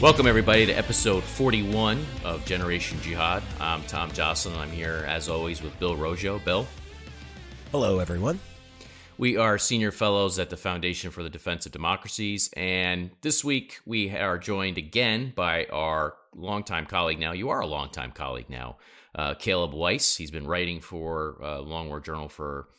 Welcome, everybody, to episode 41 of Generation Jihad. I'm Tom Jocelyn, and I'm here, as always, with Bill Roggio. Bill? Hello, everyone. We are senior fellows at the Foundation for the Defense of Democracies, and this week we are joined again by our longtime colleague now. You are a longtime colleague now, Caleb Weiss. He's been writing for Long War Journal for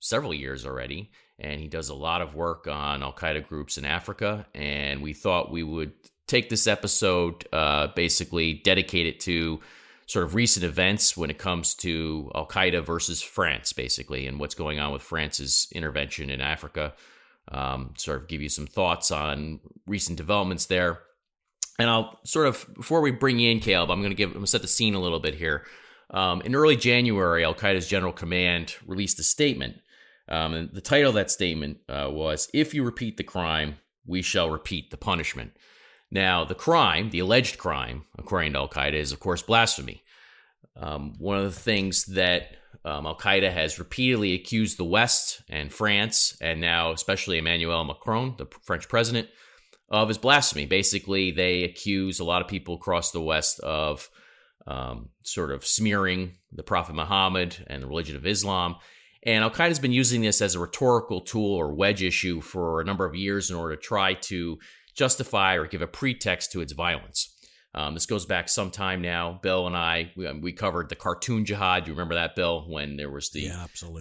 several years already, and he does a lot of work on al-Qaeda groups in Africa, and we thought we would take this episode, basically dedicate it to sort of recent events when it comes to al-Qaeda versus France, basically, and what's going on with France's intervention in Africa. Sort of give you some thoughts on recent developments there. And I'll sort of, before we bring you in, Caleb, I'm going to set the scene a little bit here. In early January, al-Qaeda's General Command released a statement. And the title of that statement was, "If you repeat the crime, we shall repeat the punishment." Now, the crime, the alleged crime, according to al-Qaeda, is, of course, blasphemy. One of the things that al-Qaeda has repeatedly accused the West and France, and now especially Emmanuel Macron, the French president, of is blasphemy. Basically, they accuse a lot of people across the West of sort of smearing the Prophet Muhammad and the religion of Islam. And al-Qaeda has been using this as a rhetorical tool or wedge issue for a number of years in order to try to justify or give a pretext to its violence. This goes back some time now. Bill and I, we covered the cartoon jihad. Do you remember that, Bill? When there was the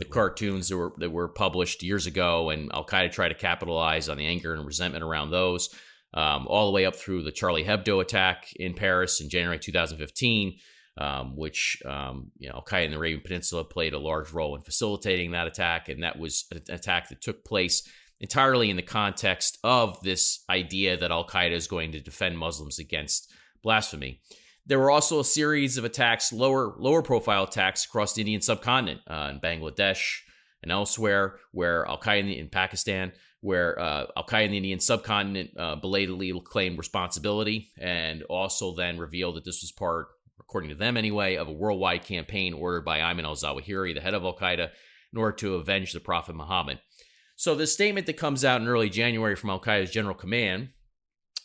cartoons that were published years ago, and al-Qaeda tried to capitalize on the anger and resentment around those, all the way up through the Charlie Hebdo attack in Paris in January 2015, which al-Qaeda in the Arabian Peninsula played a large role in facilitating that attack, and that was an attack that took place entirely in the context of this idea that al-Qaeda is going to defend Muslims against blasphemy. There were also a series of attacks, lower profile attacks across the Indian subcontinent, in Bangladesh and elsewhere, where al-Qaeda in Pakistan, where al-Qaeda in the Indian subcontinent belatedly claimed responsibility, and also then revealed that this was part, according to them anyway, of a worldwide campaign ordered by Ayman al-Zawahiri, the head of al-Qaeda, in order to avenge the Prophet Muhammad. So this statement that comes out in early January from al-Qaeda's General Command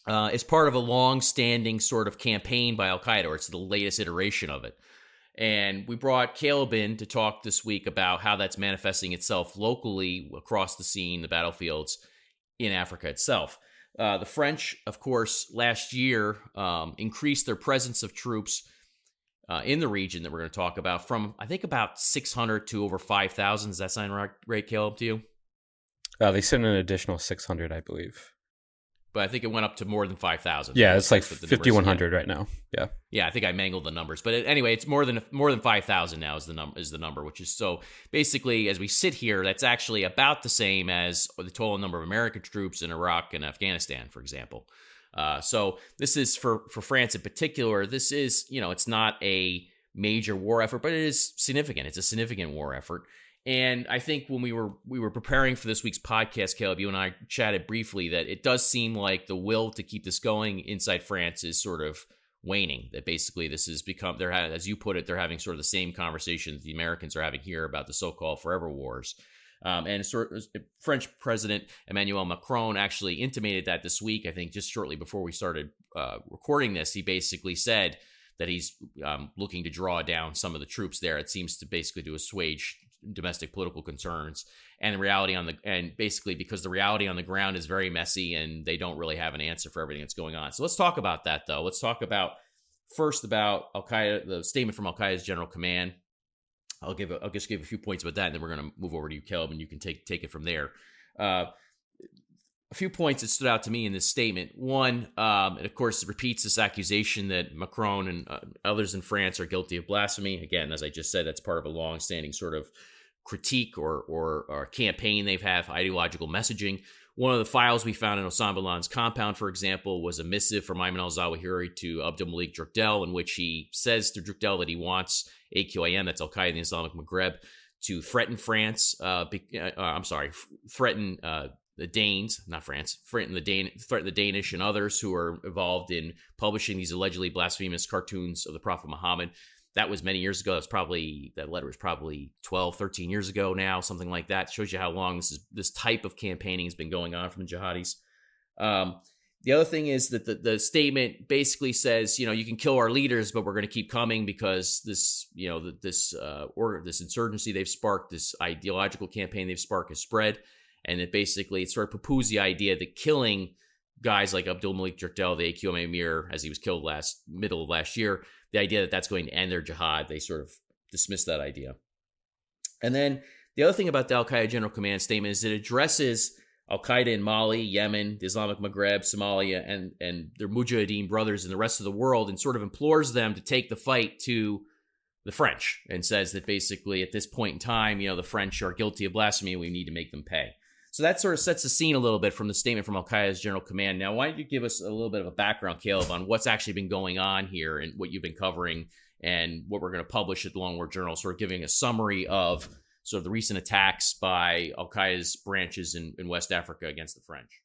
is part of a long-standing sort of campaign by al-Qaeda, or it's the latest iteration of it. And we brought Caleb in to talk this week about how that's manifesting itself locally across the scene, the battlefields in Africa itself. The French, of course, last year increased their presence of troops in the region that we're going to talk about from, I think, about 600 to over 5,000. Does that sound right, Caleb, to you? They sent an additional 600, I believe. But I think it went up to more than 5,000. Yeah, it's like 5,100 right now. Yeah. Yeah, I think I mangled the numbers. But anyway, it's more than 5,000 now is the number, which is so basically, as we sit here, that's actually about the same as the total number of American troops in Iraq and Afghanistan, for example. So this is for France in particular. This is, it's not a major war effort, but it is significant. It's a significant war effort. And I think when we were preparing for this week's podcast, Caleb, you and I chatted briefly that it does seem like the will to keep this going inside France is sort of waning. That basically this has become, as you put it, they're having sort of the same conversations the Americans are having here about the so-called forever wars. And French President Emmanuel Macron actually intimated that this week. I think just shortly before we started recording this, he basically said that he's looking to draw down some of the troops there. It seems to basically to assuage domestic political concerns and basically because the reality on the ground is very messy and they don't really have an answer for everything that's going on. So let's talk about that, though. Let's talk about al-Qaeda, the statement from al-Qaeda's General Command. I'll just give a few points about that, and then we're going to move over to you, Caleb, and you can take it from there. A few points that stood out to me in this statement. One, it of course repeats this accusation that Macron and others in France are guilty of blasphemy. Again, as I just said, that's part of a long-standing sort of critique or campaign they've had, ideological messaging. One of the files we found in Osama bin Laden's compound, for example, was a missive from Ayman al-Zawahiri to Abdul Malik Drukdel, in which he says to Drukdel that he wants AQIM, that's Al-Qaeda in the Islamic Maghreb, to threaten France, threaten the Danes, not France, threaten the Danish and others who are involved in publishing these allegedly blasphemous cartoons of the Prophet Muhammad. That was many years ago. That letter was probably 12, 13 years ago now, something like that. Shows you how long this type of campaigning has been going on from the jihadis. The other thing is that the statement basically says, you can kill our leaders, but we're going to keep coming because this, this insurgency they've sparked, this ideological campaign they've sparked has spread. And it basically, it sort of poo-poos the idea that killing guys like Abdul Malik Jirtel, the AQM emir, as he was killed middle of last year, the idea that that's going to end their jihad, they sort of dismiss that idea. And then the other thing about the Al-Qaeda General Command statement is it addresses Al-Qaeda in Mali, Yemen, the Islamic Maghreb, Somalia, and their Mujahideen brothers in the rest of the world, and sort of implores them to take the fight to the French, and says that basically at this point in time, the French are guilty of blasphemy and we need to make them pay. So that sort of sets the scene a little bit from the statement from Al-Qaeda's General Command. Now, why don't you give us a little bit of a background, Caleb, on what's actually been going on here and what you've been covering and what we're going to publish at the Long War Journal, sort of giving a summary of sort of the recent attacks by Al-Qaeda's branches in West Africa against the French.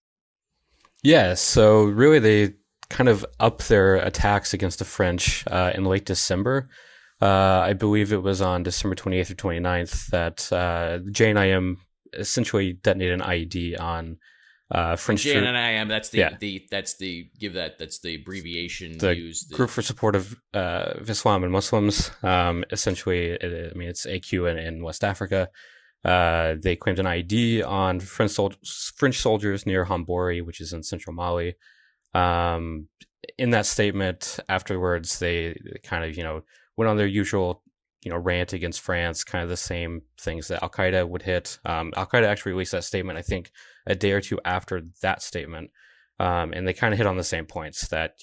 Yeah, so really they kind of upped their attacks against the French in late December. I believe it was on December 28th or 29th that JNIM essentially detonated an IED on French troops. JNIM, that's the abbreviation used. Group for Support of Islam and Muslims. Essentially, it's AQ in West Africa. They claimed an IED on French soldiers near Hambori, which is in central Mali. In that statement, afterwards, they kind of went on their usual rant against France, kind of the same things that Al-Qaeda would hit. Al-Qaeda actually released that statement, I think, a day or two after that statement. And they kind of hit on the same points that,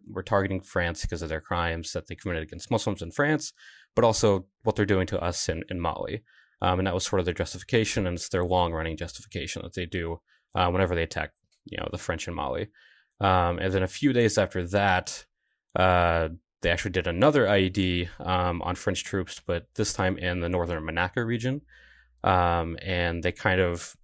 we're targeting France because of their crimes that they committed against Muslims in France, but also what they're doing to us in Mali. And that was sort of their justification, and it's their long-running justification that they do whenever they attack, the French in Mali. And then a few days after that, they actually did another IED on French troops, but this time in the northern Manaka region. And they kind of,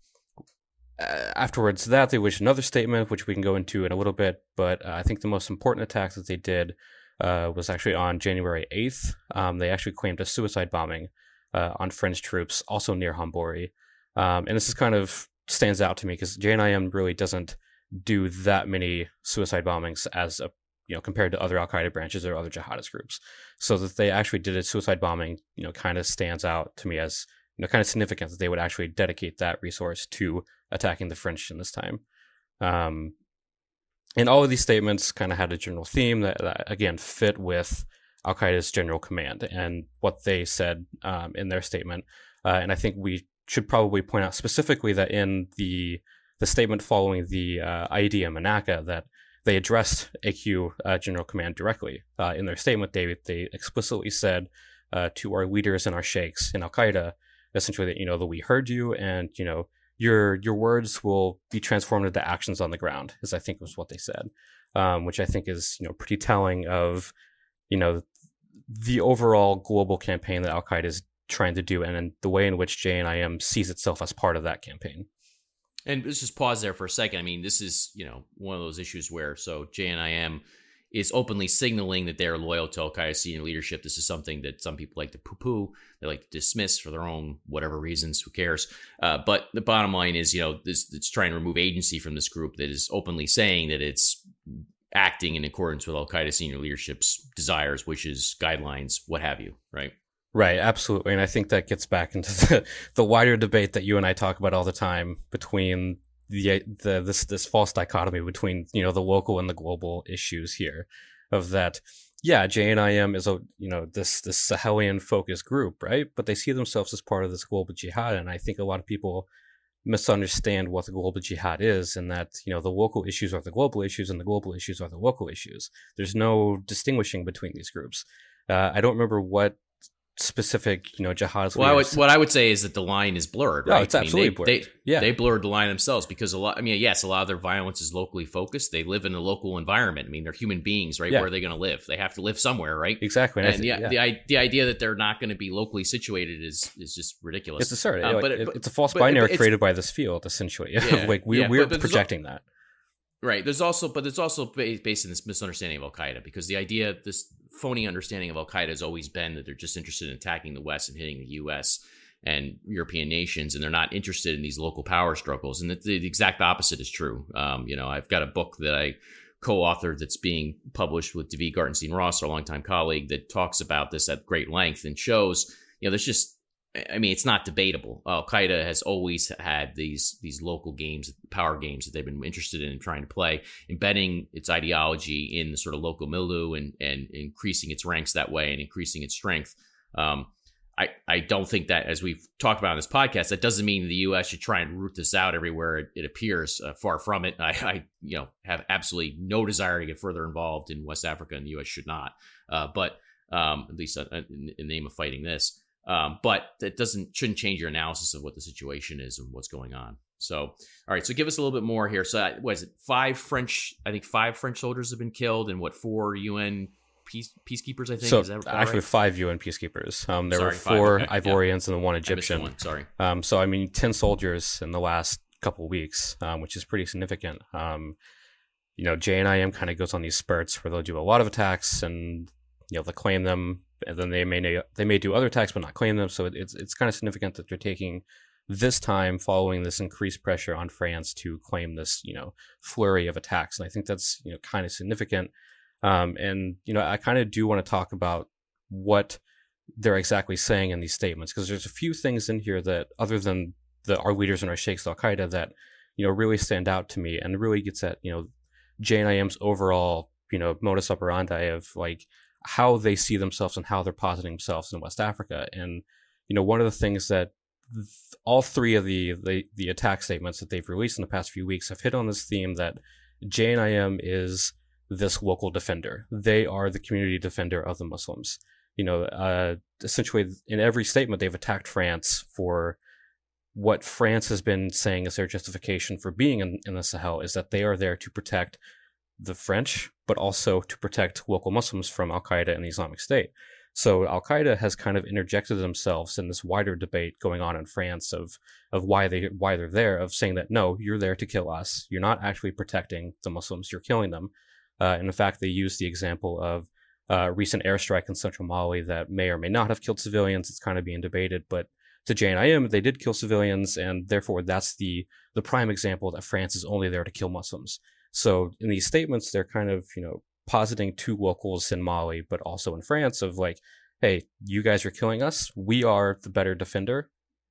afterwards that, they issued another statement, which we can go into in a little bit. But I think the most important attack that they did was actually on January 8th. They actually claimed a suicide bombing on French troops, also near Hambori. And this is kind of stands out to me because JNIM really doesn't do that many suicide bombings as a compared to other Al-Qaeda branches or other jihadist groups. So that they actually did a suicide bombing, kind of stands out to me as, kind of significant that they would actually dedicate that resource to attacking the French in this time. And all of these statements kind of had a general theme that again, fit with Al-Qaeda's General Command and what they said in their statement. And I think we should probably point out specifically that in the statement following the IED in Manaka, that they addressed AQ General Command directly. In their statement, they explicitly said to our leaders and our sheikhs in Al-Qaeda, essentially that, that we heard you and, your words will be transformed into actions on the ground, as I think was what they said, which I think is, pretty telling of, the overall global campaign that Al-Qaeda is trying to do and the way in which JNIM sees itself as part of that campaign. And let's just pause there for a second. I mean, this is, one of those issues where, so JNIM is openly signaling that they're loyal to Al-Qaeda senior leadership. This is something that some people like to poo-poo, they like to dismiss for their own whatever reasons, who cares? But the bottom line is, it's trying to remove agency from this group that is openly saying that it's acting in accordance with Al-Qaeda senior leadership's desires, wishes, guidelines, what have you, right? Right, absolutely. And I think that gets back into the wider debate that you and I talk about all the time between this false dichotomy between, the local and the global issues here of that. Yeah, JNIM is this Sahelian focused group, right? But they see themselves as part of this global jihad. And I think a lot of people misunderstand what the global jihad is and that, the local issues are the global issues and the global issues are the local issues. There's no distinguishing between these groups. I don't remember what specific, jihadist. Well, what I would say is that the line is blurred, right? No, it's absolutely blurred. They blurred the line themselves because a lot of their violence is locally focused. They live in a local environment. I mean, they're human beings, right? Yeah. Where are they going to live? They have to live somewhere, right? Exactly. And the idea that they're not going to be locally situated is just ridiculous. It's absurd. It's a false binary created by this field, essentially. Yeah, we're projecting that. Right. There's also based in this misunderstanding of Al-Qaeda, because the idea, this phony understanding of Al-Qaeda has always been that they're just interested in attacking the West and hitting the U.S. and European nations, and they're not interested in these local power struggles. And the exact opposite is true. I've got a book that I co-authored that's being published with David Gartenstein-Ross, our longtime colleague, that talks about this at great length and shows, there's just, it's not debatable. Al-Qaeda has always had these local games, power games that they've been interested in trying to play, embedding its ideology in the sort of local milieu and increasing its ranks that way and increasing its strength. I don't think that, as we've talked about on this podcast, that doesn't mean the U.S. should try and root this out everywhere it appears. Far from it. I have absolutely no desire to get further involved in West Africa, and the U.S. should not. But at least in the name of fighting this. But that shouldn't change your analysis of what the situation is and what's going on. So, all right. So give us a little bit more here. So what is it? 5 French soldiers have been killed, and 4 UN peacekeepers, I think. So is that actually right? 5 UN peacekeepers. There were 4 5, okay. Ivorians and 1 Egyptian. I missed one. Sorry. So 10 soldiers in the last couple of weeks, which is pretty significant. JNIM kind of goes on these spurts where they'll do a lot of attacks and they'll claim them, and then they may do other attacks but not claim them. So it's kind of significant that they're taking this time following this increased pressure on France to claim this flurry of attacks, and I think that's kind of significant. I kind of do want to talk about what they're exactly saying in these statements, because there's a few things in here that, other than our leaders and our sheikhs Al-Qaeda, that really stand out to me and really gets at JNIM's overall modus operandi of how they see themselves and how they're positing themselves in West Africa. And one of the things that all 3 of the attack statements that they've released in the past few weeks have hit on this theme that JNIM is this local defender. They are the community defender of the Muslims. Essentially in every statement they've attacked France for what France has been saying is their justification for being in the Sahel, is that they are there to protect the French, but also to protect local Muslims from Al-Qaeda and the Islamic State. So Al-Qaeda has kind of interjected themselves in this wider debate going on in France of why they're there, of saying that, no, you're there to kill us. You're not actually protecting the Muslims. You're killing them. And in fact, they use the example of a recent airstrike in central Mali that may or may not have killed civilians. It's kind of being debated, but to JNIM, they did kill civilians, and therefore that's the prime example that France is only there to kill Muslims. So in these statements, they're kind of, positing 2 locals in Mali, but also in France of hey, you guys are killing us. We are the better defender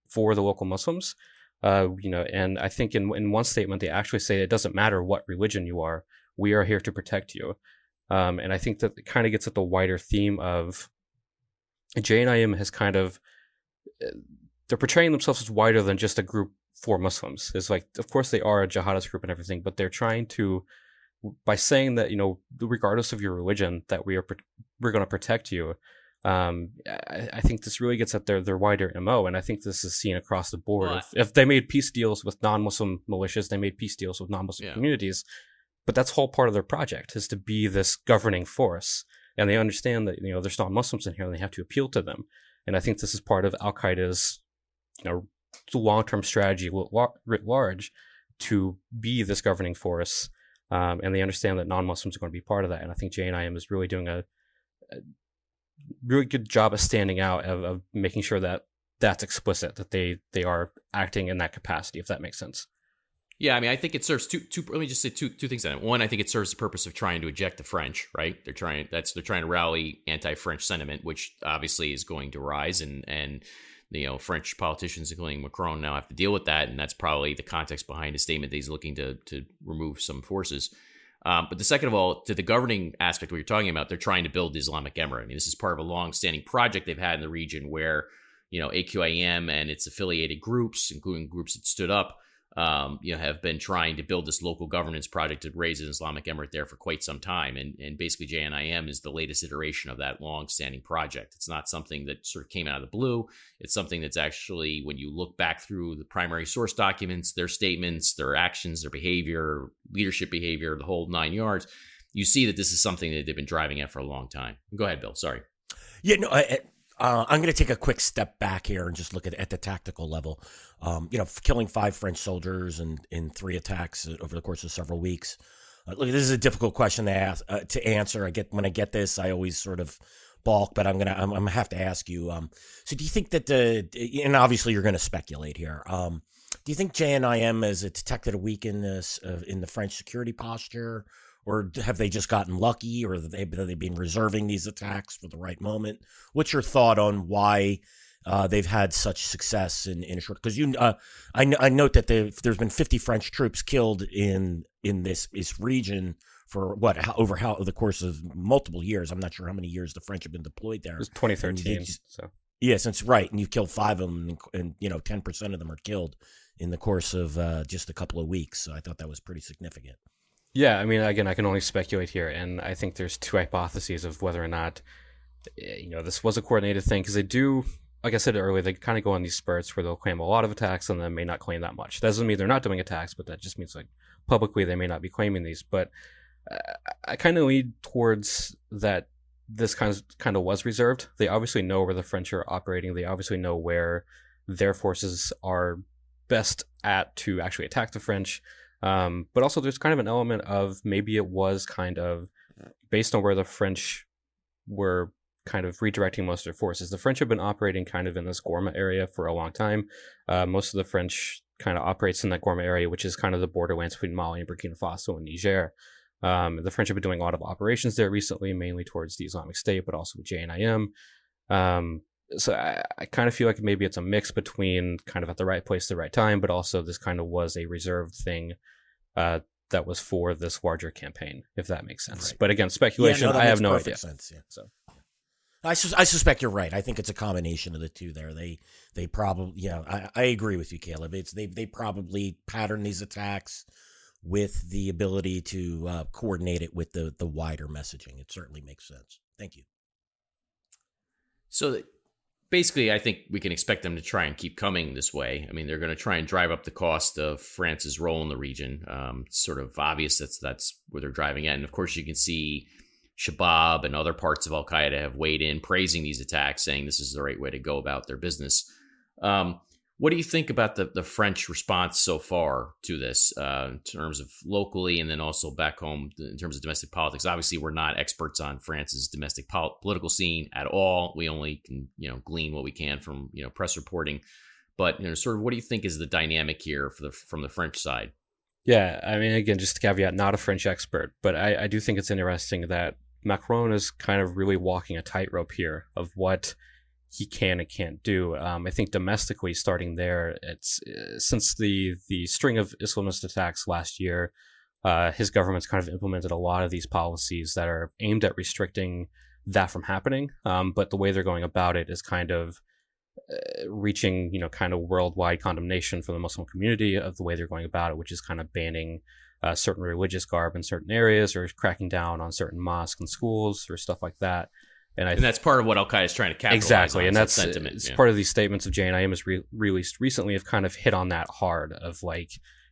for the local Muslims. And I think in one statement, they actually say it doesn't matter what religion you are. We are here to protect you. And I think that it kind of gets at the wider theme of JNIM has kind of, they're portraying themselves as wider than just a group for Muslims. It's of course they are a jihadist group and everything, but they're trying to, by saying that, regardless of your religion, that we're going to protect you. I think this really gets at their wider MO, and I think this is seen across the board. If they made peace deals with non-Muslim militias, they made peace deals with non-Muslim communities. But that's whole part of their project, is to be this governing force. And they understand that, there's non-Muslims in here and they have to appeal to them. And I think this is part of Al-Qaeda's, long-term strategy writ large, to be this governing force. And they understand that non-Muslims are going to be part of that. And I think JNIM is really doing a really good job of standing out, of making sure that that's explicit, that they are acting in that capacity, if that makes sense. Yeah, I think it serves two. Let me just say two things on it. One, I think it serves the purpose of trying to eject the French. Right? They're trying to rally anti-French sentiment, which obviously is going to rise, and French politicians, including Macron, now have to deal with that, and that's probably the context behind his statement that he's looking to remove some forces. But the second of all, to the governing aspect of what you're talking about, they're trying to build the Islamic Emirate. This is part of a long-standing project they've had in the region where AQIM and its affiliated groups, including groups that stood up, have been trying to build this local governance project to raise an Islamic Emirate there for quite some time. And basically JNIM is the latest iteration of that long-standing project. It's not something that sort of came out of the blue. It's something that's actually, when you look back through the primary source documents, their statements, their actions, their behavior, leadership behavior, the whole 9 yards, you see that this is something that they've been driving at for a long time. Go ahead, Bill. Sorry. Yeah, no, I'm going to take a quick step back here and just look at the tactical level. Killing 5 French soldiers in 3 attacks over the course of several weeks. Look, this is a difficult question to answer. When I get this, I always sort of balk, but I'm gonna have to ask you. So do you think that and obviously you're going to speculate here. Do you think JNIM has detected a weakness in the French security posture, or have they just gotten lucky, or have they been reserving these attacks for the right moment? What's your thought on why they've had such success in a short? Because I note that there's been 50 French troops killed in this region for over the course of multiple years. I'm not sure how many years the French have been deployed there. It was 2013. So yeah, since right, and you've killed 5 of them, and 10% of them are killed in the course of just a couple of weeks. So I thought that was pretty significant. yeah, I mean, again, I can only speculate here, and I think there's two hypotheses of whether or not this was a coordinated thing, because they do. Like I said earlier, they kind of go on these spurts where they'll claim a lot of attacks and then may not claim that much. That doesn't mean they're not doing attacks, but that just means like publicly they may not be claiming these. But I kind of lead towards that this kind of was reserved. They obviously know where the French are operating. They obviously know where their forces are best at to actually attack the French. But also there's kind of an element of maybe it was kind of based on where the French were kind of redirecting most of their forces. The French have been operating kind of in this Gorma area for a long time. Most of the French kind of operates in that Gorma area, which is kind of the borderlands between Mali and Burkina Faso and Niger. The French have been doing a lot of operations there recently, mainly towards the Islamic State, but also with JNIM. So I kind of feel like maybe it's a mix between kind of at the right place at the right time, but also this kind of was a reserved thing that was for this larger campaign, if that makes sense. Right. But again, speculation, I have no idea. Sense, yeah. So I suspect you're right. I think it's a combination of the two there. They probably, I agree with you, Caleb. They probably pattern these attacks with the ability to coordinate it with the wider messaging. It certainly makes sense. Thank you. So basically, I think we can expect them to try and keep coming this way. I mean, they're going to try and drive up the cost of France's role in the region. It's sort of obvious that's where they're driving at. And of course, you can see Shabab and other parts of Al-Qaeda have weighed in praising these attacks, saying this is the right way to go about their business. What do you think about the French response so far to this in terms of locally and then also back home in terms of domestic politics? Obviously, we're not experts on France's domestic political scene at all. We only can, glean what we can from, press reporting. But, sort of what do you think is the dynamic here from the French side? Yeah, I mean, again, just to caveat, not a French expert, but I do think it's interesting that Macron is kind of really walking a tightrope here of what he can and can't do. I think domestically, starting there, it's since the string of Islamist attacks last year, his government's kind of implemented a lot of these policies that are aimed at restricting that from happening. But the way they're going about it is kind of reaching, kind of worldwide condemnation from the Muslim community of the way they're going about it, which is kind of banning certain religious garb in certain areas or cracking down on certain mosques and schools or stuff like that. And that's part of what Al-Qaeda is trying to capitalize exactly, on. And that's sentiment. It's part of these statements of JNIM is released recently have kind of hit on that hard of like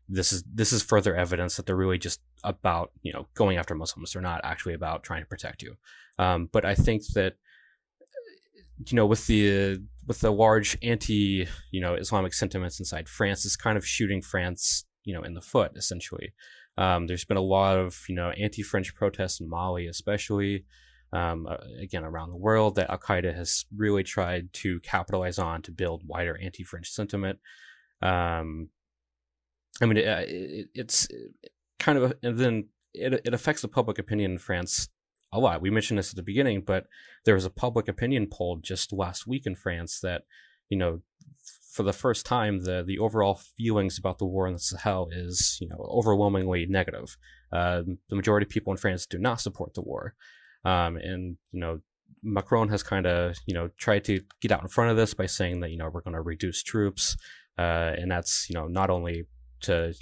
this is further evidence that they're really just about going after Muslims. They're not actually about trying to protect you. But I think that with the large anti Islamic sentiments inside France is kind of shooting France in the foot essentially. There's been a lot of anti-French protests in Mali especially. Again, around the world, that Al-Qaeda has really tried to capitalize on to build wider anti-French sentiment. It's kind of, and then it affects the public opinion in France a lot. We mentioned this at the beginning, but there was a public opinion poll just last week in France that, for the first time, the overall feelings about the war in the Sahel is, overwhelmingly negative. The majority of people in France do not support the war. And Macron has kind of, tried to get out in front of this by saying that, we're going to reduce troops. And that's, not only to,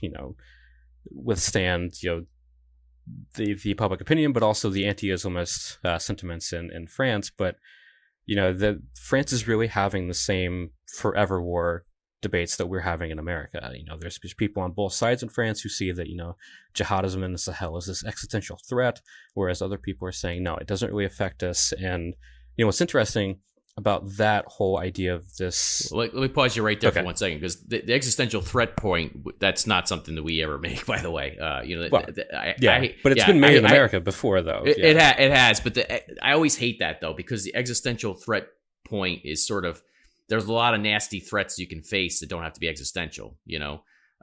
withstand, the public opinion, but also the anti-Islamist sentiments in France. But, France is really having the same forever war debates that we're having in America. There's people on both sides in France who see that, jihadism in the Sahel is this existential threat, whereas other people are saying, no, it doesn't really affect us. And, what's interesting about that whole idea of this. Let me pause you right there Okay. for 1 second, because the existential threat point, that's not something that we ever make, by the way. Well, but it's been made in America before, though. It has, but I always hate that, though, because the existential threat point is sort of, there's a lot of nasty threats you can face that don't have to be existential.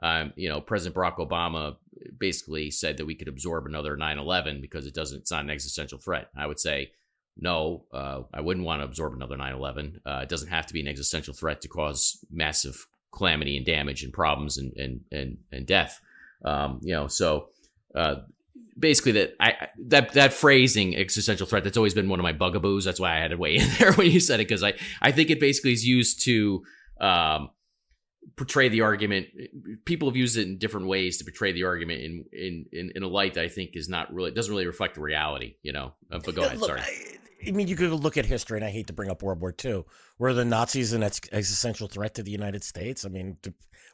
President Barack Obama basically said that we could absorb another 9/11 because it's not an existential threat. I would say, no, I wouldn't want to absorb another 9/11. It doesn't have to be an existential threat to cause massive calamity and damage and problems and death. Basically that phrasing, existential threat, that's always been one of my bugaboos. That's why I had to weigh in there when you said it, because I think it basically is used to portray the argument. People have used it in different ways to portray the argument in a light that I think doesn't really reflect the reality. But go ahead. Look, Sorry. I mean, you could look at history, and I hate to bring up World War II. Were the Nazis an existential threat to the United States? I mean,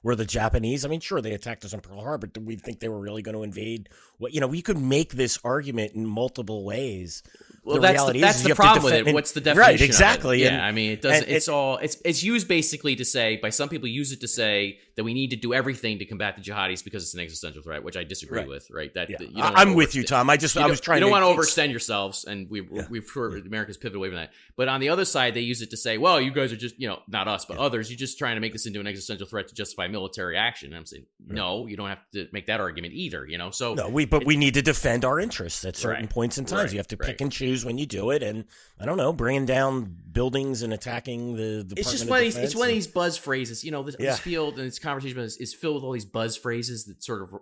were the Japanese? I mean, sure, they attacked us in Pearl Harbor. Did we think they were really going to invade? We could make this argument in multiple ways. Well, that's the problem with it. What's the definition? Right, exactly. Of it? Yeah, I mean, it doesn't. It's used basically to say, by some people use it to say that we need to do everything to combat the jihadis because it's an existential threat, which I disagree with. Right? I'm with you, Tom. I was trying. You don't want to overextend yourselves, and we've heard America's pivoted away from that. But on the other side, they use it to say, well, you guys are just, not us, but others. You're just trying to make this into an existential threat to justify military action. And I'm saying, no, you don't have to make that argument either. So no, we need to defend our interests at certain points in time. You have to pick and choose when you do it, and I don't know, bringing down buildings and attacking the Department it's just of one of Defense. It's one of these buzz phrases. This field and this conversation is filled with all these buzz phrases that sort of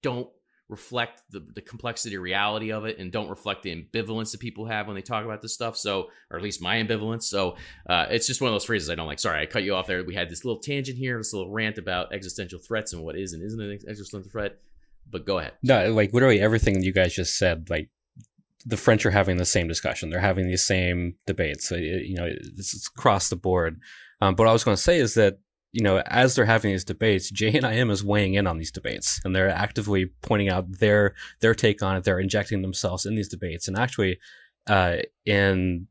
don't reflect the complexity or reality of it, and don't reflect the ambivalence that people have when they talk about this stuff. So, or at least my ambivalence. So it's just one of those phrases I don't like. Sorry, I cut you off there. We had this little tangent here, this little rant about existential threats and what is and isn't an existential threat. But go ahead. No, like literally everything you guys just said, like the French are having the same discussion. They're having the same debates. This is across the board. But what I was going to say is that, as they're having these debates, JNIM is weighing in on these debates, and they're actively pointing out their take on it. They're injecting themselves in these debates, and actually, and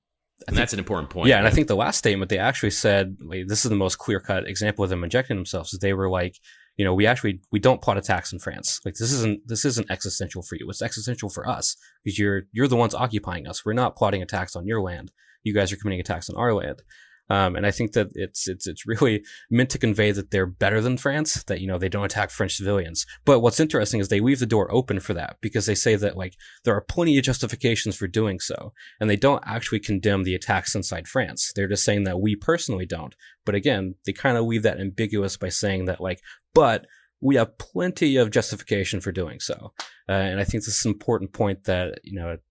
that's an important point. Yeah, and I think the last statement they actually said, like, this is the most clear-cut example of them injecting themselves. Is they were like, we don't plot attacks in France. Like, this isn't existential for you. It's existential for us, because you're the ones occupying us. We're not plotting attacks on your land. You guys are committing attacks on our land. And I think that it's really meant to convey that they're better than France, that, they don't attack French civilians. But what's interesting is they leave the door open for that, because they say that, like, there are plenty of justifications for doing so. And they don't actually condemn the attacks inside France. They're just saying that we personally don't. But again, they kind of leave that ambiguous by saying that, like, but we have plenty of justification for doing so. And I think this is an important point that,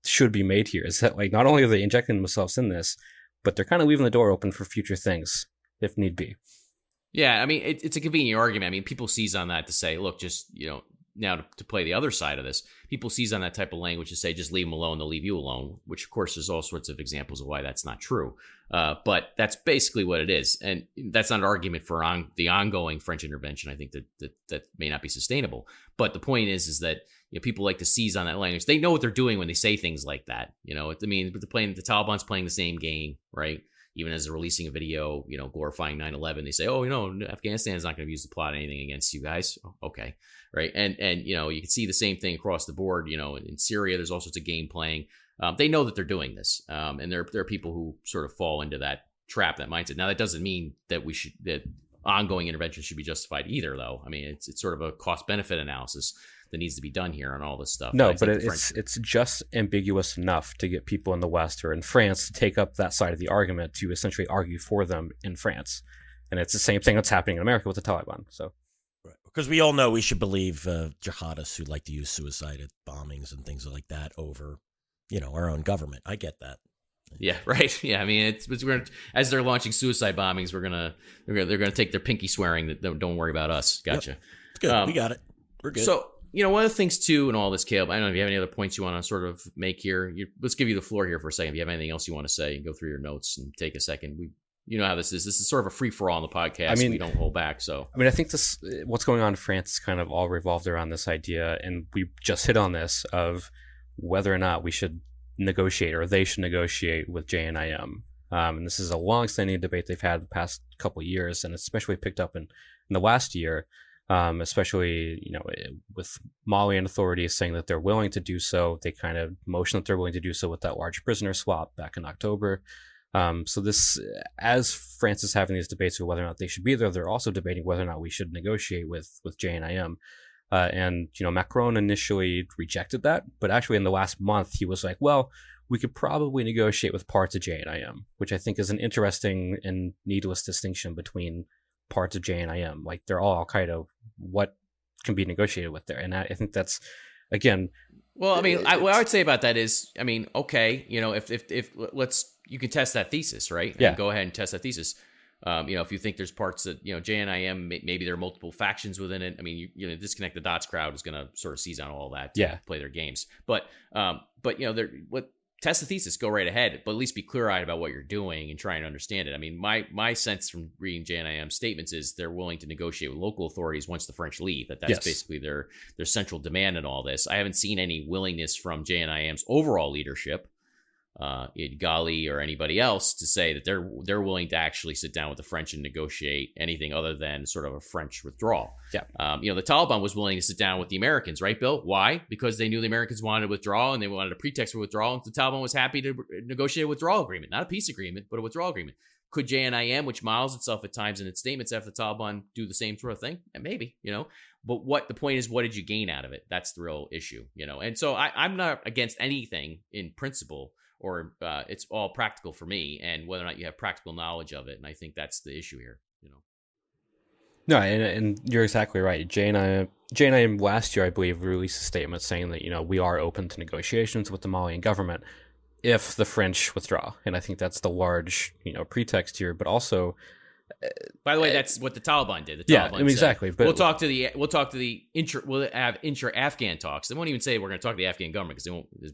should be made here, is that, like, not only are they injecting themselves in this, but they're kind of leaving the door open for future things, if need be. Yeah, I mean, it's a convenient argument. I mean, people seize on that to say, look, just, now to play the other side of this, people seize on that type of language to say, just leave them alone, they'll leave you alone, which, of course, there's all sorts of examples of why that's not true. But that's basically what it is. And that's not an argument for the ongoing French intervention. I think that may not be sustainable. But the point is that, people like to seize on that language. They know what they're doing when they say things like that. The Taliban's playing the same game, right? Even as they're releasing a video, glorifying 9/11, they say, oh, Afghanistan is not going to use to plot anything against you guys. Okay. Right. And you can see the same thing across the board. In Syria, there's all sorts of game playing. They know that they're doing this. And there are people who sort of fall into that trap, that mindset. Now, that doesn't mean that that ongoing intervention should be justified either, though. I mean, it's sort of a cost benefit analysis that needs to be done here on all this stuff. No, but it's just ambiguous enough to get people in the West or in France to take up that side of the argument, to essentially argue for them in France. And it's the same thing that's happening in America with the Taliban. So, because we all know we should believe jihadists who like to use suicide bombings and things like that over, our own government. I get that. Yeah, right. Yeah, I mean, as they're launching suicide bombings, they're gonna take their pinky swearing that don't worry about us. Gotcha. Yep. It's good. We got it. We're good. So, one of the things too, in all this, Caleb, I don't know if you have any other points you want to sort of make here. Let's give you the floor here for a second. If you have anything else you want to say, and go through your notes and take a second. You know how this is. This is sort of a free for all on the podcast. I mean, we don't hold back. So, I think what's going on in France is kind of all revolved around this idea, and we just hit on this, of whether or not we should negotiate, or they should negotiate with JNIM. And this is a long-standing debate they've had the past couple of years, and especially picked up in the last year, especially, with Malian authorities saying that they're willing to do so. They kind of motioned that they're willing to do so with that large prisoner swap back in October. So this, as France is having these debates of whether or not they should be there, they're also debating whether or not we should negotiate with JNIM. And Macron initially rejected that, but actually in the last month, he was like, well, we could probably negotiate with parts of JNIM, which I think is an interesting and needless distinction between parts of JNIM. Like, they're all Al-Qaeda. What can be negotiated with there? And I think that's, again... Well, I mean, what I would say about that is, I mean, okay, if let's, you can test that thesis, right? Yeah. And go ahead and test that thesis. If you think there's parts that, JNIM, maybe there are multiple factions within it. I mean, disconnect the dots crowd is going to sort of seize on all that to play their games. But test the thesis, go right ahead, but at least be clear-eyed about what you're doing and try and understand it. I mean, my sense from reading JNIM statements is they're willing to negotiate with local authorities once the French leave. That's basically their central demand in all this. I haven't seen any willingness from JNIM's overall leadership, Gali or anybody else, to say that they're willing to actually sit down with the French and negotiate anything other than sort of a French withdrawal. Yeah. The Taliban was willing to sit down with the Americans, right, Bill? Why? Because they knew the Americans wanted to withdraw and they wanted a pretext for withdrawal. And the Taliban was happy to negotiate a withdrawal agreement, not a peace agreement, but a withdrawal agreement. Could JNIM, which models itself at times in its statements after the Taliban, do the same sort of thing? And maybe, But the point is, what did you gain out of it? That's the real issue, And so I'm not against anything in principle, or it's all practical for me, and whether or not you have practical knowledge of it. And I think that's the issue here, No, and you're exactly right. JNIM last year, I believe, released a statement saying that, we are open to negotiations with the Malian government if the French withdraw. And I think that's the large, pretext here, but also... By the way, that's what the Taliban did. The Taliban said, exactly. But we'll have intra-Afghan talks. They won't even say we're going to talk to the Afghan government because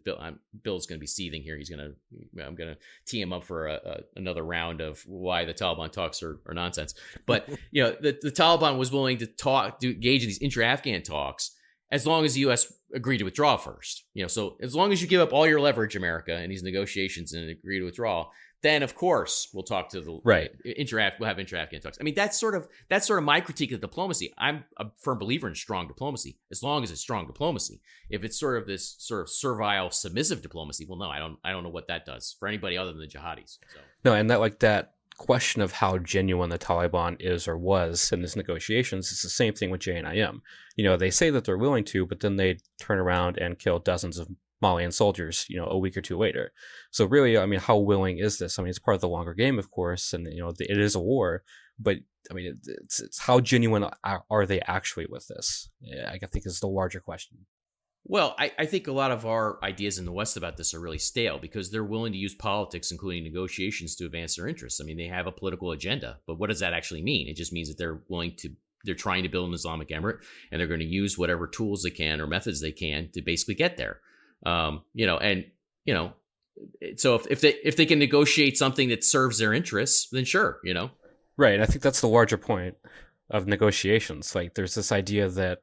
they won't. Bill's going to be seething here. I'm going to tee him up for another round of why the Taliban talks are nonsense. But the Taliban was willing to engage in these intra-Afghan talks as long as the U.S. agreed to withdraw first. So as long as you give up all your leverage, America, in these negotiations and agree to withdraw, then of course we'll talk to the we'll have intra-Afghan talks. I mean, that's sort of my critique of diplomacy. I'm a firm believer in strong diplomacy, as long as it's strong diplomacy. If it's sort of this sort of servile, submissive diplomacy, well, no, I don't know what that does for anybody other than the jihadis. So. No, and that question of how genuine the Taliban is or was in these negotiations is the same thing with JNIM. They say that they're willing to, but then they turn around and kill dozens of Malian soldiers, a week or two later. So really, I mean, how willing is this? I mean, it's part of the longer game, of course, and it is a war. But I mean, it's how genuine are they actually with this? Yeah, I think is the larger question. Well, I think a lot of our ideas in the West about this are really stale because they're willing to use politics, including negotiations, to advance their interests. I mean, they have a political agenda, but what does that actually mean? It just means that they're trying to build an Islamic emirate, and they're going to use whatever tools they can or methods they can to basically get there. So if they can negotiate something that serves their interests, then sure, Right. I think that's the larger point of negotiations. Like, there's this idea that,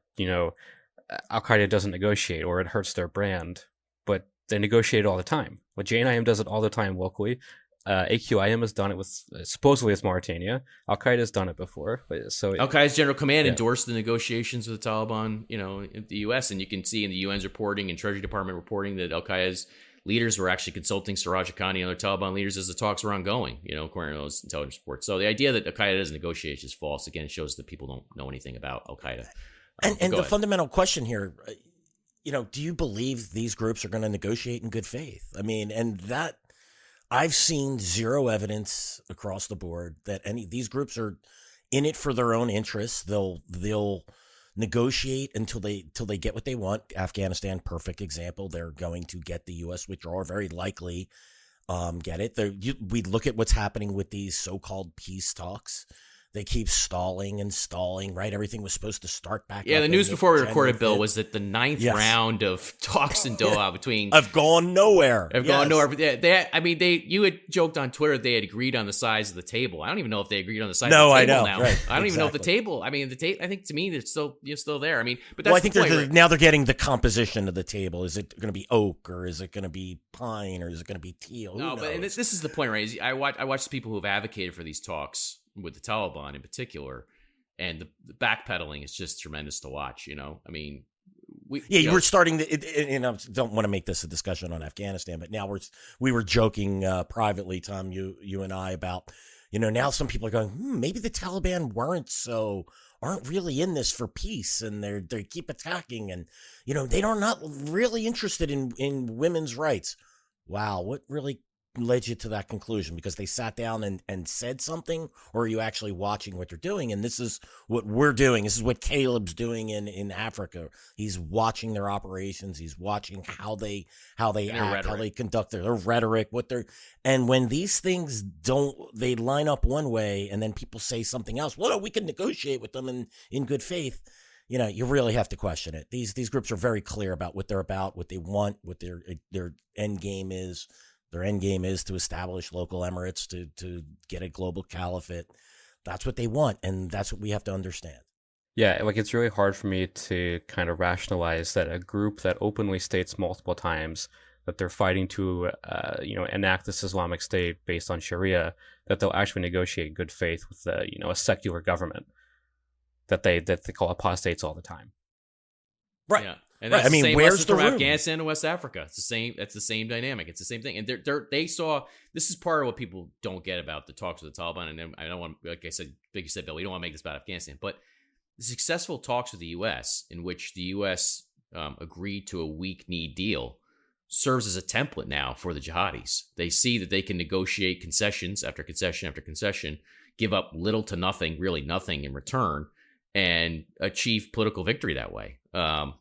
Al-Qaeda doesn't negotiate or it hurts their brand, but they negotiate all the time. Well, JNIM does it all the time locally. AQIM has done it with, supposedly it's Mauritania. Al-Qaeda has done it before. So Al-Qaeda's General Command endorsed the negotiations with the Taliban, in the U.S., and you can see in the UN's reporting and Treasury Department reporting that Al-Qaeda's leaders were actually consulting Siraj Haqqani and other Taliban leaders as the talks were ongoing, according to those intelligence reports. So the idea that Al-Qaeda doesn't negotiate is just false. Again, it shows that people don't know anything about Al-Qaeda. And the fundamental question here, do you believe these groups are going to negotiate in good faith? I mean, and that I've seen zero evidence across the board that these groups are in it for their own interests. They'll negotiate until they get what they want. Afghanistan, perfect example. They're going to get the U.S. withdrawal, very likely get it. We look at what's happening with these so-called peace talks. They keep stalling and stalling, right? Everything was supposed to start back Yeah, up the in news before we recorded, Bill, 5th. was that the ninth Yes. round of talks in Doha between Have gone nowhere. have gone nowhere. But you had joked on Twitter they had agreed on the size of the table. I don't even know if they agreed on the size No, of the I table know, now. right, I don't even know if the exactly. table. I mean, I think to me you're still there. I mean, but that's Well, I think the point, right? now they're getting the composition of the table. Is it going to be oak, or is it going to be pine, or is it going to be teal? No, Who but and knows? this is the point, right? Is I watch the people who have advocated for these talks with the Taliban in particular, and the backpedaling is just tremendous to watch. I mean, Yeah, we're starting to. And I don't want to make this a discussion on Afghanistan, but now we were joking privately, Tom, you and I, about now some people are going, maybe the Taliban aren't really in this for peace, and they keep attacking, and they are not really interested in women's rights. Wow, what really led you to that conclusion? Because they sat down and said something, or are you actually watching what they're doing? And this is what we're doing. This is what Caleb's doing in Africa. He's watching their operations. He's watching how they act, rhetoric. how they conduct their rhetoric, and when these things they line up one way, and then people say something else. Well, no, we can negotiate with them in good faith. You really have to question it. These groups are very clear about, what they want, what their end game is. Their end game is to establish local emirates, to get a global caliphate. That's what they want, and that's what we have to understand. Yeah, like it's really hard for me to kind of rationalize that a group that openly states multiple times that they're fighting to, enact this Islamic State based on Sharia, that they'll actually negotiate in good faith with a secular government that they call apostates all the time. Right. Yeah. And that's right. I mean, the same where's the from room? Afghanistan to West Africa. It's the same. That's the same dynamic. It's the same thing. And they saw, this is part of what people don't get about the talks with the Taliban. And I don't want, like you said, Bill, we don't want to make this about Afghanistan, but the successful talks with the U.S., in which the U.S. Agreed to a weak-kneed deal, serves as a template now for the jihadis. They see that they can negotiate concessions after concession after concession, give up little to nothing, really nothing in return, and achieve political victory that way.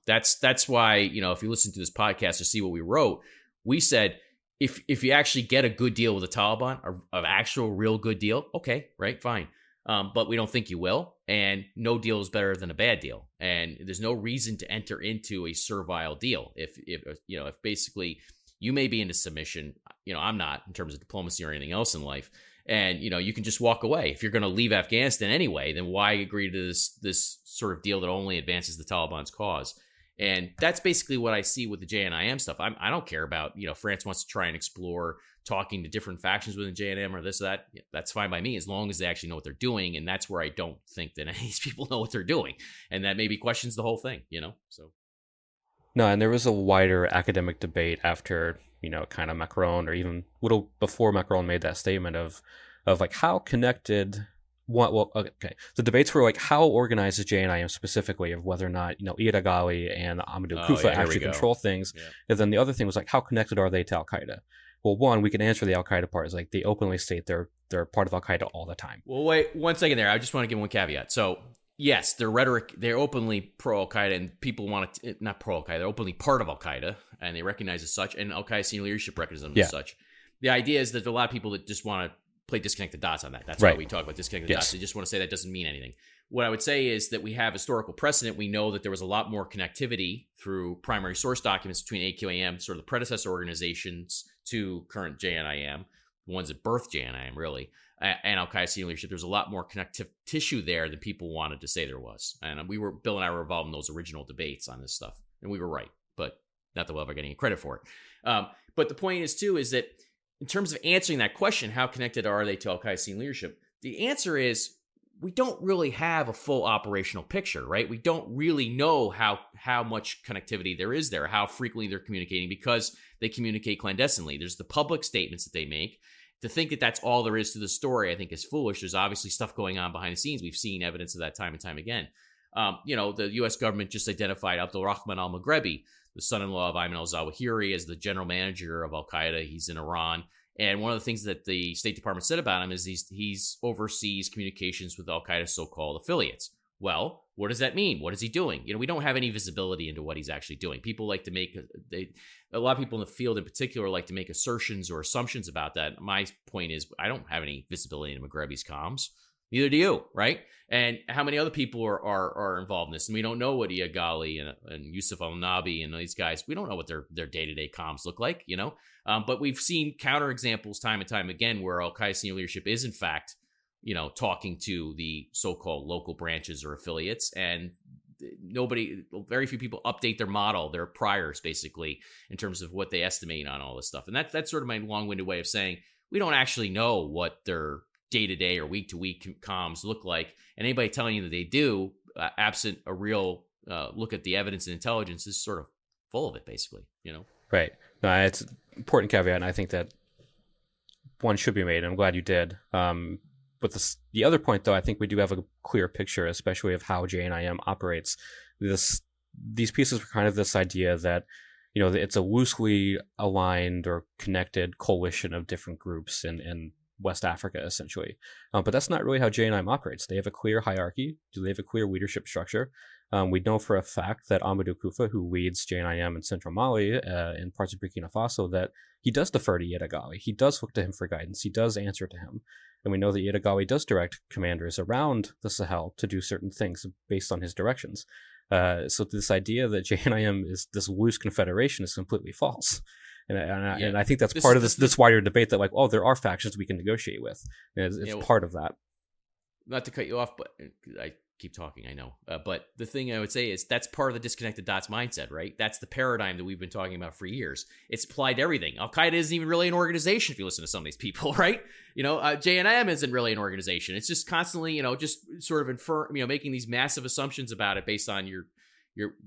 That's why, if you listen to this podcast or see what we wrote, we said, if you actually get a good deal with the Taliban, an actual real good deal, okay, right, fine. But we don't think you will, and no deal is better than a bad deal. And there's no reason to enter into a servile deal. If basically you may be into submission, I'm not, in terms of diplomacy or anything else in life. And, you can just walk away. If you're going to leave Afghanistan anyway, then why agree to this sort of deal that only advances the Taliban's cause? And that's basically what I see with the JNIM stuff. I don't care about, France wants to try and explore talking to different factions within JNM or this or that. That's fine by me, as long as they actually know what they're doing. And that's where I don't think that any of these people know what they're doing. And that maybe questions the whole thing, so. No, and there was a wider academic debate after, kind of Macron, or even a little before Macron made that statement of like how connected. Okay. The debates were like how organized is JNIM specifically, of whether or not Iyad Ghali and Amadou Kufa actually control things, and then the other thing was like how connected are they to Al Qaeda? Well, one, we can answer the Al Qaeda part is like they openly state they're part of Al Qaeda all the time. Well, wait 1 second there. I just want to give one caveat. So yes, their rhetoric, they're openly pro Al Qaeda, and people want to not pro Al Qaeda. They're openly part of Al Qaeda, and they recognize as such, and Al Qaeda senior leadership recognizes them as such. The idea is that there are a lot of people that just want to play disconnect the dots on that. That's why we talk about disconnect the dots. They just want to say that doesn't mean anything. What I would say is that we have historical precedent. We know that there was a lot more connectivity through primary source documents between AQAM, sort of the predecessor organizations to current JNIM, the ones that birthed JNIM, really, and Al Qaeda senior leadership. There's a lot more connective tissue there than people wanted to say there was. And Bill and I were involved in those original debates on this stuff, and we were right, but not that we'll ever get any credit for it. But the point is, too, is that in terms of answering that question, how connected are they to Al Qaeda senior leadership? The answer is we don't really have a full operational picture, right? We don't really know how much connectivity there is there, how frequently they're communicating, because they communicate clandestinely. There's the public statements that they make. To think that that's all there is to the story, I think, is foolish. There's obviously stuff going on behind the scenes. We've seen evidence of that time and time again. The U.S. government just identified Abdul Rahman al-Maghrebi, the son-in-law of Ayman al-Zawahiri, as the general manager of Al-Qaeda. He's in Iran. And one of the things that the State Department said about him is he's oversees communications with Al-Qaeda's so-called affiliates. Well, what does that mean? What is he doing? We don't have any visibility into what he's actually doing. People like to make, a lot of people in the field in particular like to make assertions or assumptions about that. My point is, I don't have any visibility into Maghrebi's comms. Neither do you, right? And how many other people are involved in this? And we don't know what Iagali and Yusuf al-Nabi and these guys, we don't know what their day-to-day comms look like, but we've seen counterexamples time and time again where Al-Qaeda senior leadership is in fact, talking to the so-called local branches or affiliates, and very few people update their model, their priors, basically, in terms of what they estimate on all this stuff. And that's sort of my long-winded way of saying we don't actually know what their day-to-day or week-to-week comms look like. And anybody telling you that they do, absent a real look at the evidence and intelligence, is sort of full of it, basically, Right. No, it's an important caveat, and I think that one should be made, and I'm glad you did. But the other point, though, I think we do have a clear picture, especially of how JNIM operates. These pieces were kind of this idea that, it's a loosely aligned or connected coalition of different groups in West Africa, essentially. But that's not really how JNIM operates. They have a clear hierarchy. They have a clear leadership structure. We know for a fact that Amadou Kufa, who leads JNIM in central Mali and parts of Burkina Faso, that he does defer to Yadagali. He does look to him for guidance. He does answer to him. And we know that Yadagali does direct commanders around the Sahel to do certain things based on his directions. So this idea that JNIM is this loose confederation is completely false. And I think that's part of this wider debate that, like, there are factions we can negotiate with. And it's part of that. Not to cut you off, but I keep talking, I know. But the thing I would say is that's part of the disconnected dots mindset, right? That's the paradigm that we've been talking about for years. It's applied to everything. Al-Qaeda isn't even really an organization if you listen to some of these people, right? JNIM isn't really an organization. It's just constantly, just sort of making these massive assumptions about it based on your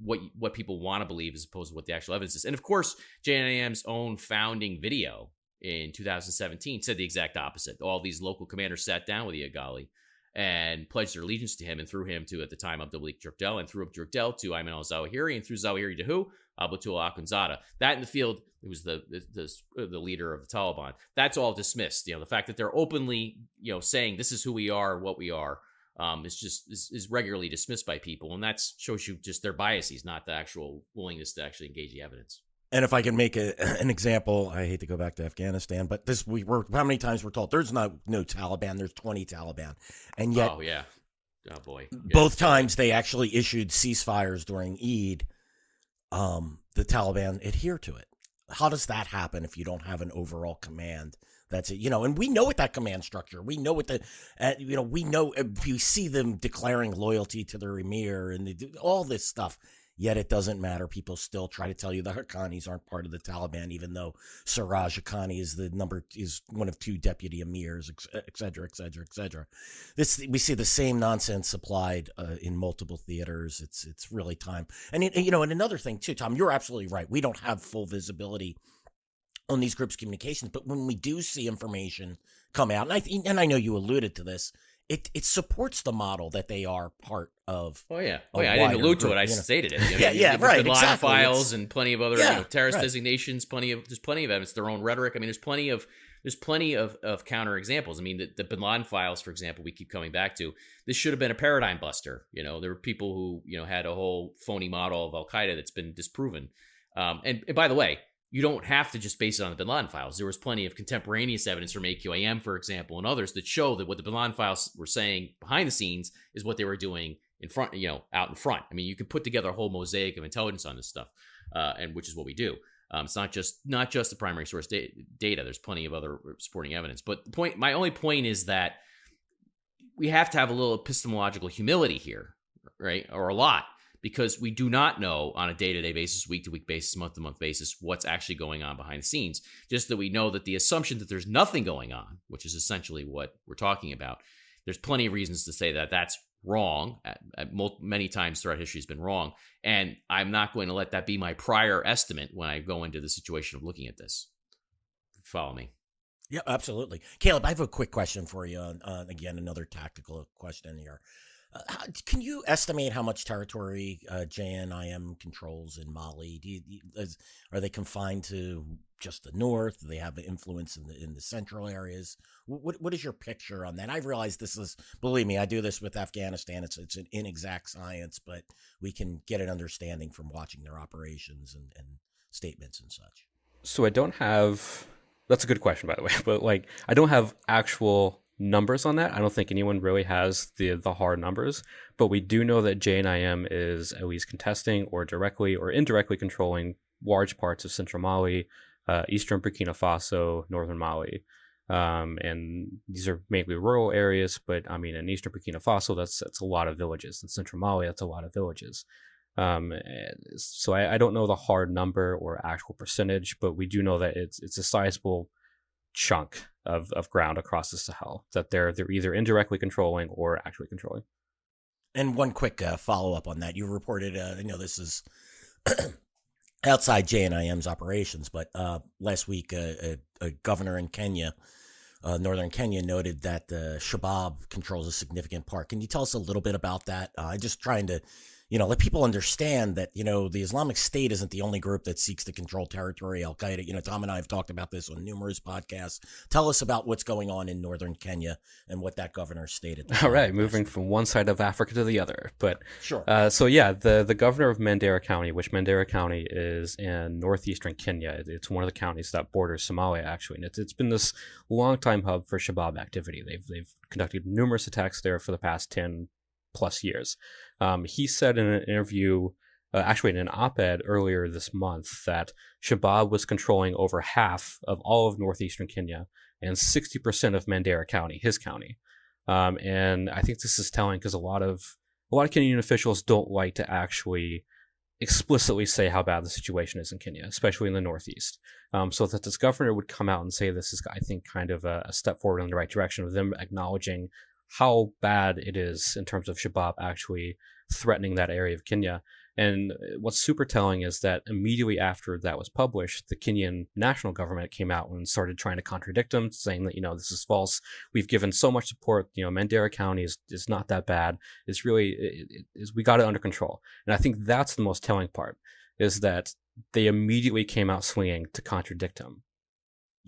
what people want to believe as opposed to what the actual evidence is. And of course, JNIM's own founding video in 2017 said the exact opposite. All these local commanders sat down with Iagali and pledged their allegiance to him, and threw him to, at the time, Abdelmalik Jordel, and threw Jordel to Ayman al-Zawahiri, and threw Zawahiri to who? Abutul Akhundzada. That in the field, it was the leader of the Taliban. That's all dismissed. The fact that they're openly, saying this is who we are, what we are, is regularly dismissed by people, and that shows you just their biases, not the actual willingness to actually engage the evidence. And if I can make an example, I hate to go back to Afghanistan, but how many times we're told there's no Taliban, there's 20 Taliban, and yet, oh boy, both times they actually issued ceasefires during Eid. The Taliban adhere to it. How does that happen if you don't have an overall command? That's it, and we know what that command structure. We know what we know. You see them declaring loyalty to their emir and they do all this stuff. Yet it doesn't matter. People still try to tell you the Haqqanis aren't part of the Taliban, even though Siraj Haqqani is one of two deputy emirs, et cetera, et cetera, et cetera. We see the same nonsense applied in multiple theaters. It's really time. And and another thing too, Tom, you're absolutely right. We don't have full visibility on these groups' communications, but when we do see information come out, and I know you alluded to this, it supports the model that they are part of. I didn't allude to it. I stated it. Right. The exactly. files and plenty of other terrorist designations. There's plenty of evidence. Their own rhetoric. I mean, there's plenty of counter examples. I mean, the Bin Laden files, for example, we keep coming back to. This should have been a paradigm buster. There were people who had a whole phony model of Al Qaeda that's been disproven. And by the way, you don't have to just base it on the Bin Laden files. There was plenty of contemporaneous evidence from AQAM, for example, and others that show that what the Bin Laden files were saying behind the scenes is what they were doing in front, out in front. I mean, you can put together a whole mosaic of intelligence on this stuff, and which is what we do. It's not just the primary source data. There's plenty of other supporting evidence. But my only point is that we have to have a little epistemological humility here, right? Or a lot. Because we do not know on a day-to-day basis, week-to-week basis, month-to-month basis, what's actually going on behind the scenes. Just that we know that the assumption that there's nothing going on, which is essentially what we're talking about, there's plenty of reasons to say that that's wrong. Many times throughout history has been wrong. And I'm not going to let that be my prior estimate when I go into the situation of looking at this. Follow me. Yeah, absolutely. Caleb, I have a quick question for you. Again, another tactical question here. Can you estimate how much territory JNIM controls in Mali? Are they confined to just the north? Do they have influence in the central areas? What is your picture on that? I've realized this is, believe me, I do this with Afghanistan. It's an inexact science, but we can get an understanding from watching their operations and statements and such. So I don't have. That's a good question, by the way. But I don't have actual numbers on that. I don't think anyone really has the hard numbers, but we do know that JNIM is at least contesting or directly or indirectly controlling large parts of central Mali, eastern Burkina Faso, northern Mali. And these are mainly rural areas, but I mean, in eastern Burkina Faso, that's a lot of villages. In central Mali, that's a lot of villages. So I don't know the hard number or actual percentage, but we do know that it's a sizable chunk of ground across the Sahel that they're either indirectly controlling or actually controlling. And one quick follow up on that. You reported, this is outside JNIM's operations, but last week a governor in Kenya, northern Kenya, noted that Shabab controls a significant part. Can you tell us a little bit about that? I'm just trying to let people understand that, the Islamic State isn't the only group that seeks to control territory. Al-Qaeda, Tom and I have talked about this on numerous podcasts. Tell us about what's going on in northern Kenya and what that governor stated. All right, moving from one side of Africa to the other. But sure. The governor of Mandera County, which Mandera County is in northeastern Kenya, it's one of the counties that borders Somalia, actually. And it's been this long-time hub for Shabab activity. They've conducted numerous attacks there for the past 10 plus years. He said in an interview, actually in an op-ed earlier this month, that Shabab was controlling over half of all of northeastern Kenya and 60% of Mandera County, his county. And I think this is telling because a lot of Kenyan officials don't like to actually explicitly say how bad the situation is in Kenya, especially in the northeast. So that this governor would come out and say this is, I think, kind of a step forward in the right direction of them acknowledging how bad it is in terms of Shabab actually threatening that area of Kenya. And what's super telling is that immediately after that was published, the Kenyan national government came out and started trying to contradict them, saying that, this is false. We've given so much support. Mandera County is not that bad. It's really, we got it under control. And I think that's the most telling part, is that they immediately came out swinging to contradict him.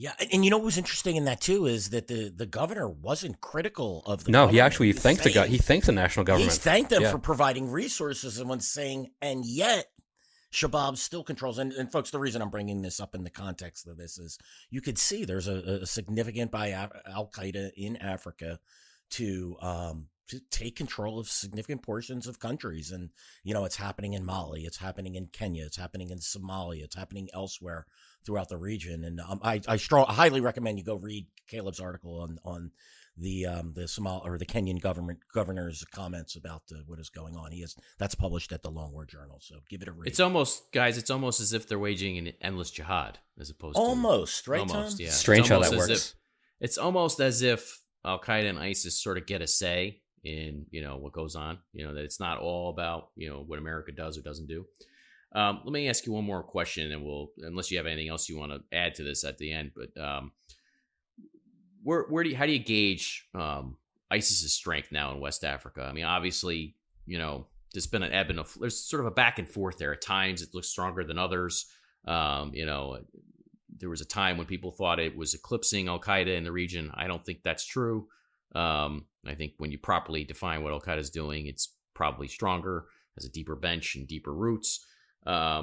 Yeah, and what was interesting in that too is that the governor wasn't critical of the. No, government. He actually thanked he thanked the national government. He thanked them for providing resources, and was saying, and yet Shabab still controls. And folks, the reason I'm bringing this up in the context of this is you could see there's a significant by Al Qaeda in Africa to take control of significant portions of countries, and it's happening in Mali, it's happening in Kenya, it's happening in Somalia, it's happening elsewhere throughout the region. And I highly recommend you go read Caleb's article on the Kenyan governor's comments about what is going on. That's published at the Long War Journal, so give it a read. It's almost as if they're waging an endless jihad as opposed to right, Tom? Yeah. Strange how that works. It's almost as if Al Qaeda and ISIS sort of get a say in what goes on. That it's not all about what America does or doesn't do. Let me ask you one more question, and unless you have anything else you want to add to this at the end, but how do you gauge ISIS's strength now in West Africa? I mean, obviously, there's been an ebb and there's sort of a back and forth there. At times, it looks stronger than others. There was a time when people thought it was eclipsing Al Qaeda in the region. I don't think that's true. I think when you properly define what Al Qaeda is doing, it's probably stronger, has a deeper bench and deeper roots. I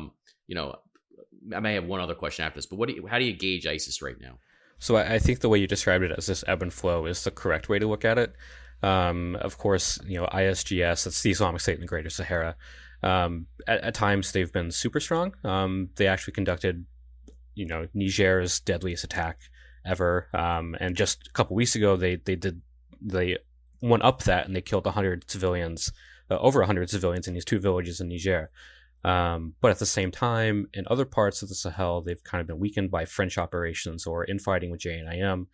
may have one other question after this, but how do you gauge ISIS right now? So I think the way you described it as this ebb and flow is the correct way to look at it. Of course, ISGS, that's the Islamic State in the Greater Sahara. At times they've been super strong. They actually conducted, Niger's deadliest attack ever. And just a couple weeks ago, they went up that and they killed 100 civilians, over 100 civilians in these two villages in Niger. But at the same time, in other parts of the Sahel, they've kind of been weakened by French operations or infighting with JNIM.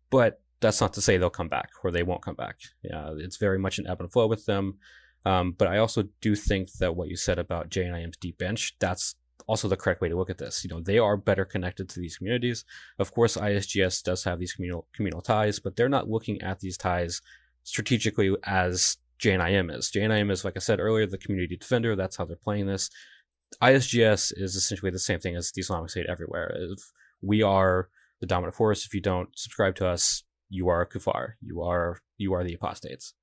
But that's not to say they'll come back or they won't come back. It's very much an ebb and flow with them. But I also do think that what you said about JNIM's deep bench, that's also the correct way to look at this. They are better connected to these communities. Of course, ISGS does have these communal ties, but they're not looking at these ties strategically as JNIM is. JNIM is, like I said earlier, the community defender. That's how they're playing this. ISGS is essentially the same thing as the Islamic State everywhere. If we are the dominant force, if you don't subscribe to us, you are a kuffar. You are the apostates.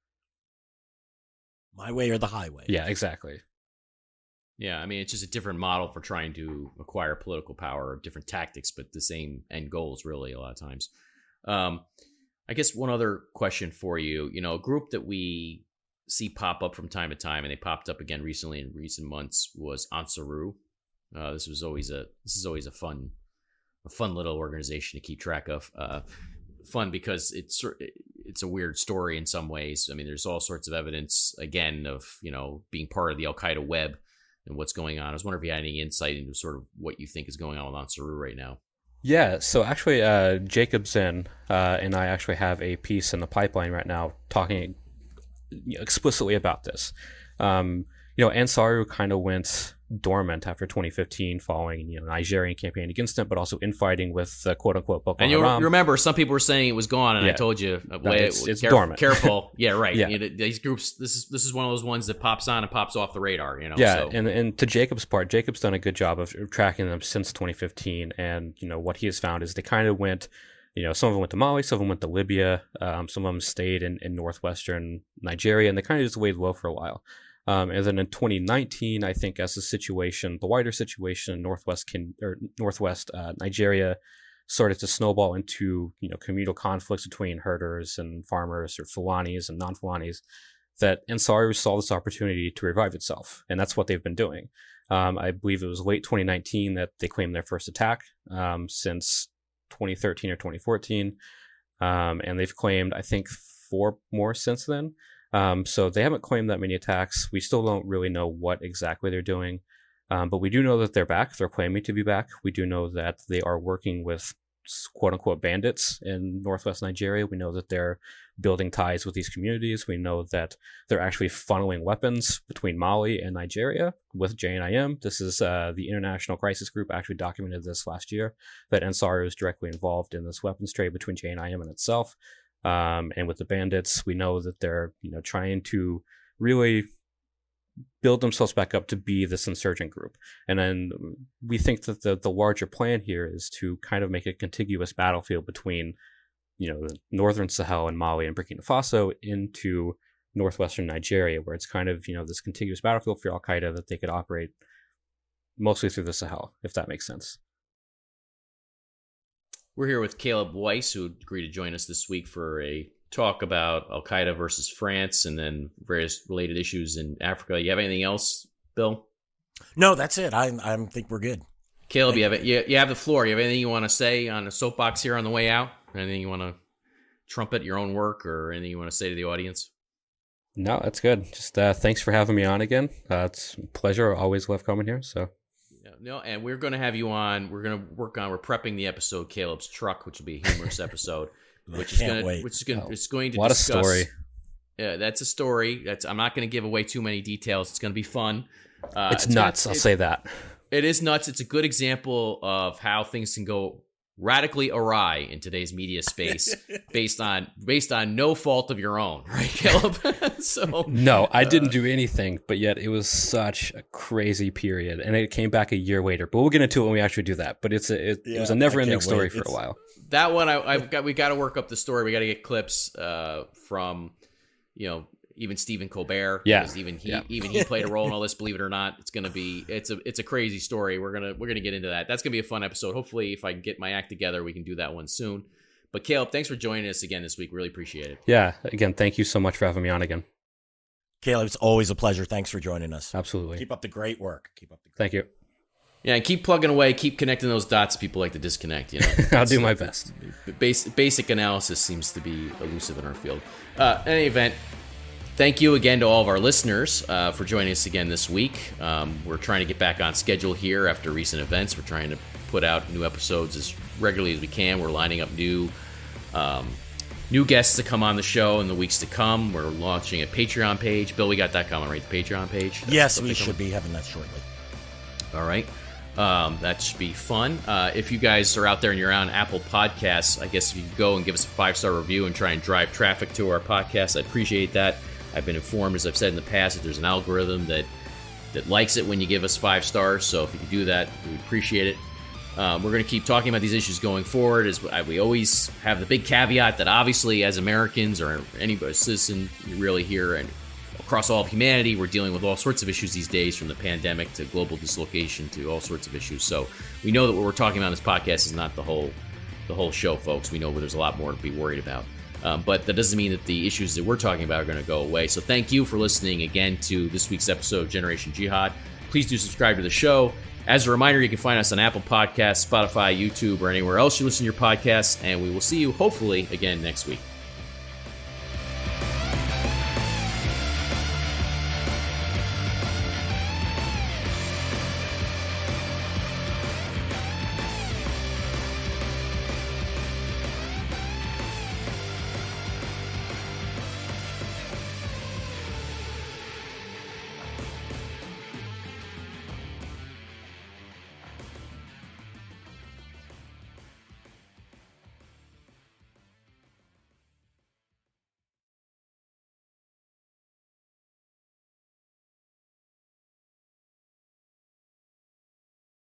My way or the highway. Yeah, exactly. Yeah, I mean, it's just a different model for trying to acquire political power, different tactics, but the same end goals, really, a lot of times. I guess one other question for you. A group that we see pop up from time to time, and they popped up again recently in recent months, was Ansarut. This is always a fun little organization to keep track of. Fun because it's a weird story in some ways. I mean, there's all sorts of evidence again of being part of the Al Qaeda web and what's going on. I was wondering if you had any insight into sort of what you think is going on with Ansarut right now. Yeah, so actually, Jacob Zinn and I actually have a piece in the pipeline right now talking explicitly about this. Ansarut kind of went dormant after 2015 following Nigerian campaign against it, but also infighting with quote unquote Boko Haram. And you remember some people were saying it was gone, and I told you it's dormant. Careful. Yeah, right. Yeah. These groups, this is one of those ones that pops on and pops off the radar. Yeah, so. And to Jacob's part, Jacob's done a good job of tracking them since 2015, and what he has found is they kind of went. Some of them went to Mali, some of them went to Libya, some of them stayed in northwestern Nigeria, and they kind of just waited low for a while. And then in 2019, I think as the wider situation in northwest Nigeria started to snowball into communal conflicts between herders and farmers, or Fulanis and non-Fulanis, that Ansarut saw this opportunity to revive itself, and that's what they've been doing. I believe it was late 2019 that they claimed their first attack since 2013 or 2014, and they've claimed, I think, 4 more since then. So they haven't claimed that many attacks. We still don't really know what exactly they're doing, but we do know that they're back. They're claiming to be back. We do know that they are working with quote-unquote bandits in northwest Nigeria. We know that they're building ties with these communities. We know that they're actually funneling weapons between Mali and Nigeria with JNIM. This is the International Crisis Group actually documented this last year, that Ansarut is directly involved in this weapons trade between JNIM and itself. And with the bandits, we know that they're trying to really build themselves back up to be this insurgent group. And then we think that the larger plan here is to kind of make a contiguous battlefield between the northern Sahel and Mali and Burkina Faso into northwestern Nigeria, where it's kind of this contiguous battlefield for Al Qaeda that they could operate mostly through the Sahel, if that makes sense. We're here with Caleb Weiss, who agreed to join us this week for a talk about Al Qaeda versus France and then various related issues in Africa. You have anything else, Bill? No, that's it. I think we're good. Caleb, you have the floor. You have anything you want to say on a soapbox here on the way out? Anything you want to trumpet your own work, or anything you want to say to the audience? No, that's good. Just thanks for having me on again. It's a pleasure. I always love coming here. So. No, and we're going to have you on. We're prepping the episode Caleb's Truck, which will be a humorous episode, it's going to a lot discuss, of story. Yeah, that's a story. I'm not going to give away too many details. It's going to be fun. It's nuts. I'll say that. It is nuts. It's a good example of how things can go radically awry in today's media space based on no fault of your own, right, Caleb? No, I didn't do anything, but yet it was such a crazy period, and it came back a year later. But we'll get into it when we actually do that. But it was a never-ending story for a while. That one, we got to work up the story. We got to get clips from even Stephen Colbert. Yeah, because even he played a role in all this. Believe it or not, it's a crazy story. We're gonna get into that. That's gonna be a fun episode. Hopefully, if I can get my act together, we can do that one soon. But Caleb, thanks for joining us again this week. Really appreciate it. Yeah, again, thank you so much for having me on again. Caleb, it's always a pleasure. Thanks for joining us. Absolutely. Keep up the great work. Thank you. Yeah, and keep plugging away. Keep connecting those dots. People like to disconnect. I'll do my best. Basic analysis seems to be elusive in our field. In any event. Thank you again to all of our listeners for joining us again this week. We're trying to get back on schedule here after recent events. We're trying to put out new episodes as regularly as we can. We're lining up new guests to come on the show in the weeks to come. We're launching a Patreon page. Bill, we got that coming, right? The Patreon page? Yes, we should be having that shortly. All right. That should be fun. If you guys are out there and you're on Apple Podcasts, I guess if you could go and give us a 5-star review and try and drive traffic to our podcast, I'd appreciate that. I've been informed, as I've said in the past, that there's an algorithm that likes it when you give us 5 stars. So if you can do that, we appreciate it. We're going to keep talking about these issues going forward. As we always have the big caveat that obviously as Americans or any citizen really here and across all of humanity, we're dealing with all sorts of issues these days, from the pandemic to global dislocation to all sorts of issues. So we know that what we're talking about in this podcast is not the whole show, folks. We know there's a lot more to be worried about. But that doesn't mean that the issues that we're talking about are going to go away. So thank you for listening again to this week's episode of Generation Jihad. Please do subscribe to the show. As a reminder, you can find us on Apple Podcasts, Spotify, YouTube, or anywhere else you listen to your podcasts. And we will see you hopefully again next week.